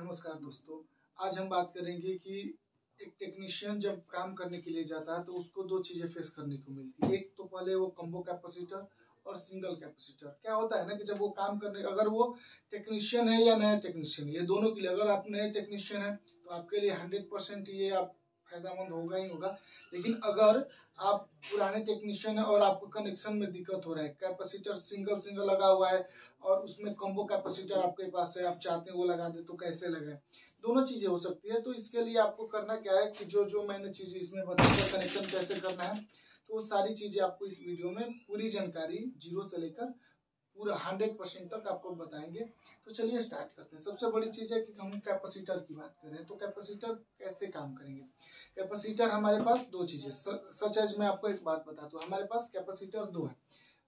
नमस्कार दोस्तों, आज हम बात करेंगे कि एक टेक्नीशियन जब काम करने के लिए जाता है तो उसको दो चीजें फेस करने को मिलती है। एक तो पहले वो कम्बो कैपेसिटर और सिंगल कैपेसिटर। क्या होता है ना कि जब वो काम करने, अगर वो टेक्नीशियन है या नया टेक्नीशियन, ये दोनों के लिए, अगर आप नए टेक्नीशियन है तो आपके लिए 100% ये आप फायदेमंद होगा ही होगा। लेकिन अगर आप पुराने टेक्नीशियन है और आपको कनेक्शन में दिक्कत हो रहा है, कैपेसिटर सिंगल सिंगल लगा हुआ है और उसमें कॉम्बो कैपेसिटर आपके पास है, आप चाहते हैं वो लगा दे तो कैसे लगाए, दोनों चीजें हो सकती है। तो इसके लिए आपको करना क्या है कि जो जो मैंने चीजें इसमें बताया, कनेक्शन कैसे करना है, तो वो सारी चीजें आपको इस वीडियो में पूरी जानकारी जीरो से लेकर पूरा 100% तक आपको बताएंगे। तो चलिए स्टार्ट करते हैं। सबसे बड़ी चीज है कि हम कैपेसिटर की बात करें तो कैपेसिटर कैसे काम करेंगे। कैपेसिटर हमारे पास दो चीजें, सच एज मैं आपको एक बात बताता हूँ, हमारे पास कैपेसिटर दो है।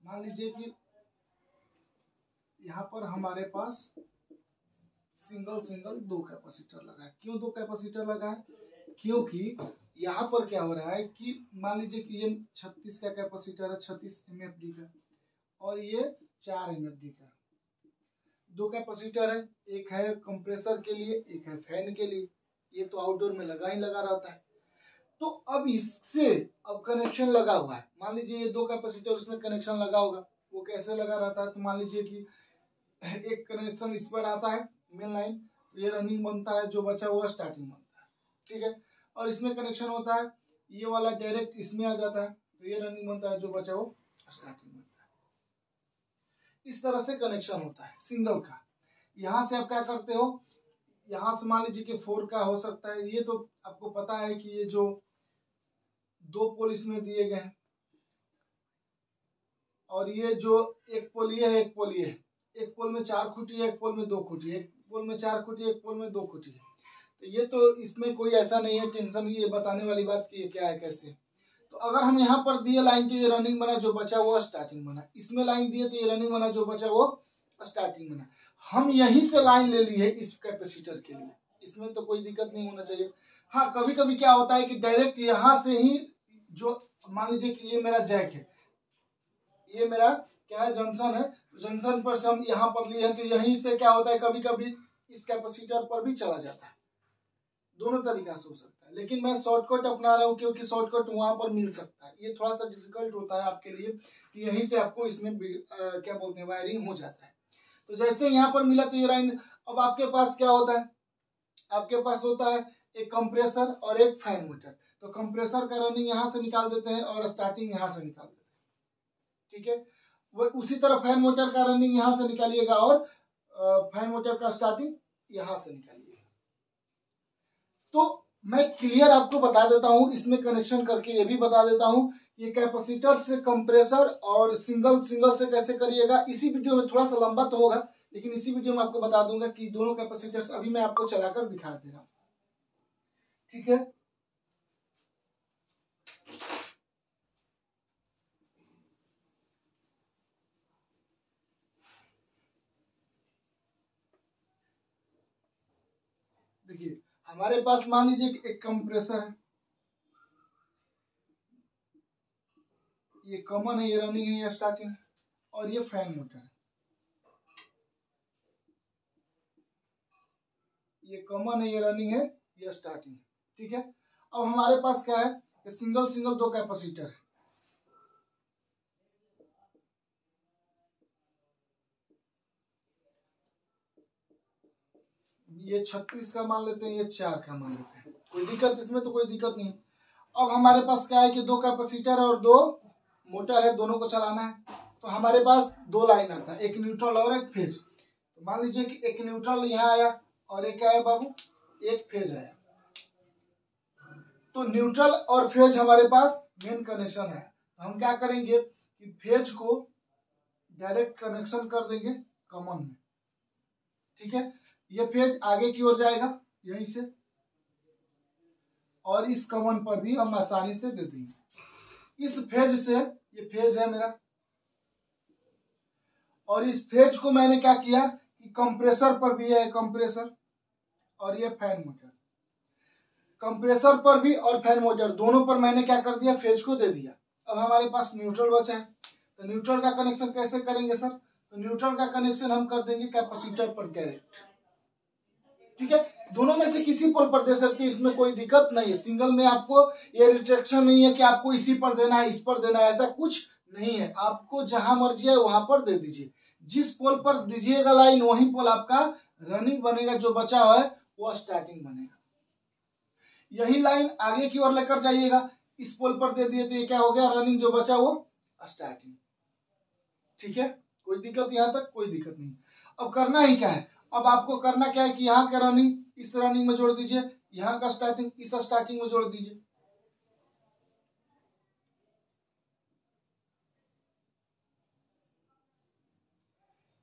मान लीजिए कि यहाँ पर हमारे पास सिंगल सिंगल दो कैपेसिटर लगा है। क्यों दो कैपेसिटर लगा है? क्योंकि यहाँ पर क्या हो रहा है कि मान लीजिए कि ये 36 का कैपेसिटर है, 36 MFD का, और ये 4 MFD का। दो कैपेसिटर है, एक है कंप्रेसर के लिए, एक है फैन के लिए। ये तो आउटडोर में लगा ही लगा रहता है। तो अब इससे अब कनेक्शन लगा हुआ है, मान लीजिए ये दो कैपेसिटर, उसमें कनेक्शन लगा होगा। वो कैसे लगा रहता है? तो मान लीजिए कि एक कनेक्शन इस पर आता है मेन लाइन, तो ये रनिंग बनता है, जो बचा हुआ स्टार्टिंग बनता है, ठीक है। और इसमें कनेक्शन होता है, ये वाला डायरेक्ट इसमें आ जाता है, तो ये रनिंग बनता है, जो बचा वो स्टार्टिंग बनता है। इस तरह से कनेक्शन होता है सिंगल का। यहाँ से आप क्या करते हो, यहाँ से मान लीजिए कि 4 का हो सकता है। ये तो आपको पता है कि ये जो दो पोल इसमें दिए गए हैं, और ये जो एक पोल ये है, एक पोल ये है। एक पोल में 4 खूंटी है, एक पोल में 2 खूंटी है, एक पोल में 4 खूंटी है, एक पोल में 2 खूंटी है। तो ये तो इसमें कोई ऐसा नहीं है टेंशन ये बताने वाली बात कि ये क्या है कैसे। तो अगर हम यहाँ पर दिए लाइन तो ये रनिंग बना, जो बचा वो स्टार्टिंग बना। इसमें लाइन दिए तो ये रनिंग बना, जो बचा वो स्टार्टिंग बना। हम यहीं से लाइन ले ली है इस कैपेसिटर के लिए, इसमें तो कोई दिक्कत नहीं होना चाहिए। हाँ, कभी कभी क्या होता है कि डायरेक्ट यहाँ से ही, जो मान लीजिए कि ये मेरा जैक है, ये मेरा क्या है, जंक्शन है, जंक्शन पर से हम यहाँ पर लिए हैं, तो यहीं से क्या होता है, कभी कभी इस कैपेसिटर पर भी चला जाता है। दोनों तरीका से हो सकता है, लेकिन मैं शॉर्टकट अपना रहा हूँ क्योंकि शॉर्टकट वहां पर मिल सकता है। ये थोड़ा सा डिफिकल्ट होता है आपके लिए कि यहीं से आपको इसमें क्या बोलते हैं, वायरिंग हो जाता है। तो जैसे यहाँ पर मिला तो ये लाइन, अब आपके पास क्या होता है, आपके पास होता है एक कंप्रेसर और एक फैन मोटर। तो कंप्रेसर का रनिंग यहाँ से निकाल देते हैं और स्टार्टिंग यहाँ से निकाल देते हैं, ठीक है। वो उसी तरह फैन मोटर का रनिंग यहाँ से निकालिएगा और फैन मोटर का स्टार्टिंग यहाँ से निकालिएगा। तो मैं क्लियर आपको बता देता हूं, इसमें कनेक्शन करके ये भी बता देता हूं, ये कैपेसिटर से कंप्रेसर और सिंगल सिंगल से कैसे करिएगा। इसी वीडियो में, थोड़ा सा लंबा तो होगा लेकिन इसी वीडियो में आपको बता दूंगा कि दोनों कैपेसिटर्स अभी मैं आपको चलाकर दिखा दे रहा हूं, ठीक है। देखिए हमारे पास मान लीजिए कि एक कंप्रेसर है, ये कॉमन है, ये रनिंग है, ये स्टार्टिंग है, और ये फैन मोटर है, ये कॉमन है, ये रनिंग है, ये स्टार्टिंग है, ठीक है। अब हमारे पास क्या है, ये सिंगल सिंगल दो कैपेसिटर है। ये 36 का मान लेते हैं, ये 4 का मान लेते हैं, कोई दिक्कत इसमें तो कोई दिक्कत नहीं। अब हमारे पास क्या है कि दो कैपेसिटर है और दो मोटर है, दोनों को चलाना है। तो हमारे पास दो लाइन आता है, एक न्यूट्रल और एक फेज। तो मान लीजिए कि एक न्यूट्रल यहाँ आया और एक क्या है बाबू, एक फेज आया। तो न्यूट्रल और फेज हमारे पास मेन कनेक्शन है। तो हम क्या करेंगे कि फेज को डायरेक्ट कनेक्शन कर देंगे कॉमन में, ठीक है। ये फेज आगे की ओर जाएगा यहीं से, और इस कॉमन पर भी हम आसानी से दे देंगे। इस फेज से, ये फेज है मेरा, और इस फेज को मैंने क्या किया कि कंप्रेसर पर भी है कंप्रेसर, और ये फैन मोटर, कंप्रेसर पर भी और फैन मोटर दोनों पर मैंने क्या कर दिया, फेज को दे दिया। अब हमारे पास न्यूट्रल बचा है, तो न्यूट्रल का कनेक्शन कैसे करेंगे सर? तो न्यूट्रल का कनेक्शन हम कर देंगे कैपेसिटर पर डायरेक्ट, ठीक है, दोनों में से किसी पोल पर दे सकते हैं, इसमें कोई दिक्कत नहीं है। सिंगल में आपको ये रिस्ट्रिक्शन नहीं है कि आपको इसी पर देना है, इस पर देना है, ऐसा कुछ नहीं है। आपको जहां मर्जी है वहां पर दे दीजिए। जिस पोल पर दीजिएगा लाइन वही पोल आपका रनिंग बनेगा, जो बचा हुआ है वो स्टार्टिंग बनेगा। यही लाइन आगे की ओर लेकर जाइएगा, इस पोल पर दे दिए तो ये क्या हो गया, रनिंग, जो बचा वो स्टार्टिंग। ठीक है, कोई दिक्कत, यहां तक कोई दिक्कत नहीं। अब करना ही क्या है, अब आपको करना क्या है कि यहाँ का रनिंग इस रनिंग में जोड़ दीजिए, यहाँ का स्टार्टिंग इस स्टार्टिंग में जोड़ दीजिए।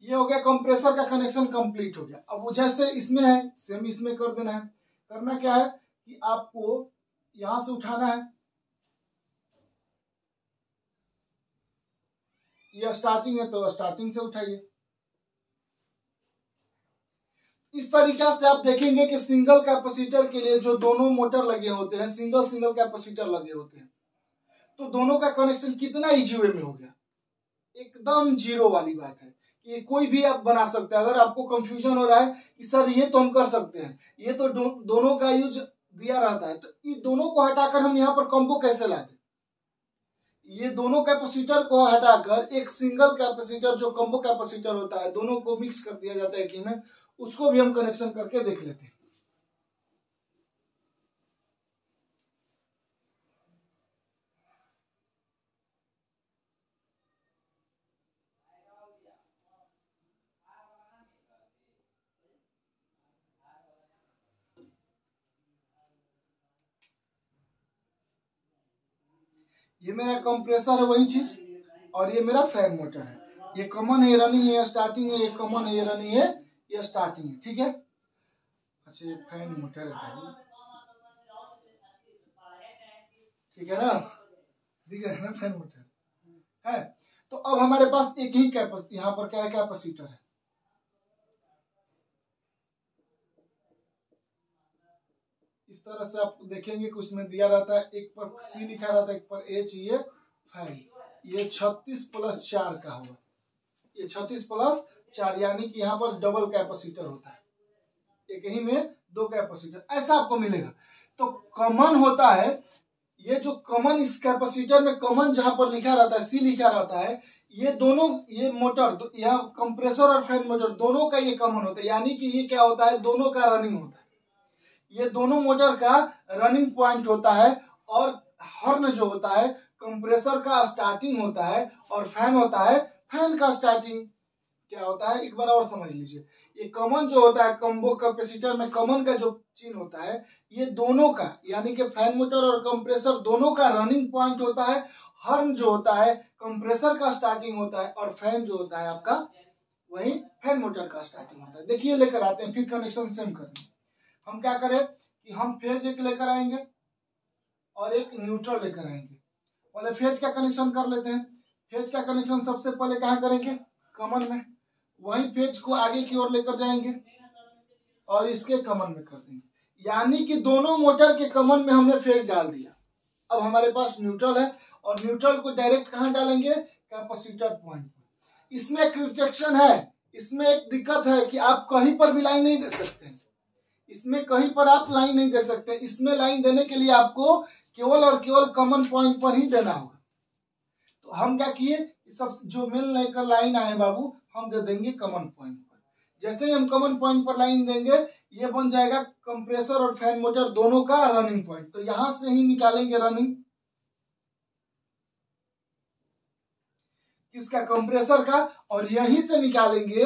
ये हो गया, कंप्रेसर का कनेक्शन कंप्लीट हो गया। अब जैसे इसमें है सेम इसमें कर देना है। करना क्या है कि आपको यहां से उठाना है, ये स्टार्टिंग है तो स्टार्टिंग से उठाइए। इस तरीका से आप देखेंगे कि सिंगल कैपेसिटर के लिए जो दोनों मोटर लगे होते हैं, सिंगल कैपेसिटर लगे होते हैं, तो दोनों का कनेक्शन कितना इजी वे में हो गया, एकदम जीरो वाली बात है कि कोई भी आप बना सकते हैं। अगर आपको कंफ्यूजन हो रहा है कि सर ये तो हम कर सकते हैं, ये तो दोनों का यूज दिया रहता है, तो ये दोनों को हटाकर हम यहाँ पर कॉम्बो कैसे ला दें। ये दोनों कैपेसिटर को हटाकर एक सिंगल कैपेसिटर जो कॉम्बो कैपेसिटर होता है, दोनों को मिक्स कर दिया जाता है कि में, उसको भी हम कनेक्शन करके देख लेते हैं। ये मेरा कंप्रेसर है वही चीज, और ये मेरा फैन मोटर है। ये कॉमन है, रनिंग है, स्टार्टिंग है, ये कॉमन है, रनिंग है, ये स्टार्टिंग है। ठीक है, अच्छा ये फैन मोटर है, ठीक है ना, दिख रहा है ना फैन मोटर है। तो अब हमारे पास एक ही कैपेसिटर, यहाँ पर क्या है, कैपेसिटर है। इस तरह से आप देखेंगे कि उसमें दिया रहता है, एक पर सी लिखा रहता है, एक पर एच। ये फैन, ये 36 + 4 का होगा, ये 36 + 4, यानी कि यहाँ पर डबल कैपेसिटर होता है, एक ही में दो कैपेसिटर, ऐसा आपको मिलेगा। तो कॉमन होता है, ये जो कॉमन इस कैपेसिटर में कॉमन जहां पर लिखा रहता है, सी लिखा रहता है, ये दोनों, ये मोटर, यहाँ कंप्रेसर और फैन मोटर दोनों का ये कॉमन होता है, यानी कि ये क्या होता है, दोनों का रनिंग होता है। ये दोनों मोटर का रनिंग पॉइंट होता है, और हॉर्न जो होता है कंप्रेसर का स्टार्टिंग होता है, और फैन होता है फैन का स्टार्टिंग। क्या होता है, एक बार और समझ लीजिए। ये कॉमन जो होता है, कॉम्बो कैपेसिटर में कॉमन का जो चिन्ह होता है, ये दोनों का, यानी कि फैन मोटर और कंप्रेसर दोनों का रनिंग पॉइंट होता है। हॉर्न जो होता है कंप्रेसर का स्टार्टिंग होता है, और फैन जो होता है आपका वही फैन मोटर का स्टार्टिंग होता है। देखिए लेकर आते हैं, फिर कनेक्शन सेम करेंगे। हम क्या करें कि हम फेज एक लेकर आएंगे और एक न्यूट्रल लेकर आएंगे। पहले फेज का कनेक्शन कर लेते हैं। फेज का कनेक्शन सबसे पहले कहाँ करेंगे, कॉमन में। वही फेज को आगे की ओर लेकर जाएंगे और इसके कॉमन में कर देंगे, यानी कि दोनों मोटर के कॉमन में हमने फेज डाल दिया। अब हमारे पास न्यूट्रल है, और न्यूट्रल को डायरेक्ट कहाँ डालेंगे, कैपेसिटर पॉइंट पर। इसमें एक रिस्ट्रिक्शन है, इसमें एक दिक्कत है कि आप कहीं पर भी लाइन नहीं दे सकते, इसमें कहीं पर आप लाइन नहीं दे सकते। इसमें लाइन देने के लिए आपको केवल और केवल कॉमन पॉइंट पर ही देना होगा। तो हम क्या किए, सब जो मेन लेकर लाइन आए बाबू, हम दे देंगे कॉमन पॉइंट पर। जैसे ही हम कॉमन पॉइंट पर लाइन देंगे, ये बन जाएगा कंप्रेसर और फैन मोटर दोनों का रनिंग पॉइंट। तो यहां से ही निकालेंगे रनिंग किसका, कंप्रेसर का, और यहीं से निकालेंगे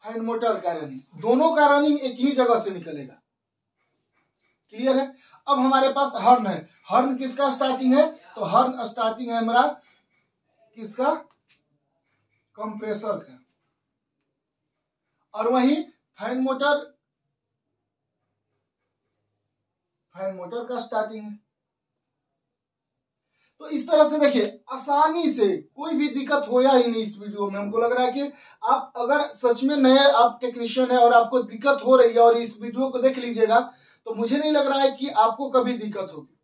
फैन मोटर का रनिंग। दोनों का रनिंग एक ही जगह से निकलेगा। क्लियर है। अब हमारे पास हॉर्न है, हॉर्न किसका स्टार्टिंग है, तो हॉर्न स्टार्टिंग है हमारा किसका, कंप्रेसर का, और वही फैन मोटर का स्टार्टिंग है। तो इस तरह से देखिए, आसानी से, कोई भी दिक्कत होया ही नहीं इस वीडियो में। हमको लग रहा है कि आप अगर सच में नए आप टेक्नीशियन है और आपको दिक्कत हो रही है और इस वीडियो को देख लीजिएगा, तो मुझे नहीं लग रहा है कि आपको कभी दिक्कत होगी,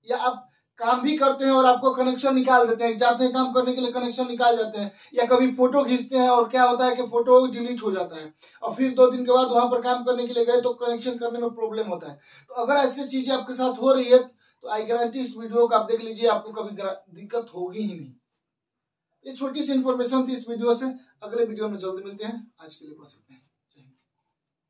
या आप काम भी करते हैं और आपको कनेक्शन निकाल देते हैं, जाते हैं काम करने के लिए कनेक्शन निकाल जाते हैं, या कभी फोटो खींचते हैं और क्या होता है कि फोटो डिलीट हो जाता है और फिर 2 दिन के बाद वहां पर काम करने के लिए गए तो कनेक्शन करने में प्रॉब्लम होता है। तो अगर ऐसी चीजें आपके साथ हो रही है तो आई गारंटी इस वीडियो को आप देख लीजिए, आपको कभी दिक्कत होगी ही नहीं। ये छोटी सी इन्फॉर्मेशन थी इस वीडियो से। अगले वीडियो में जल्दी मिलते हैं, आज के लिए बस इतना।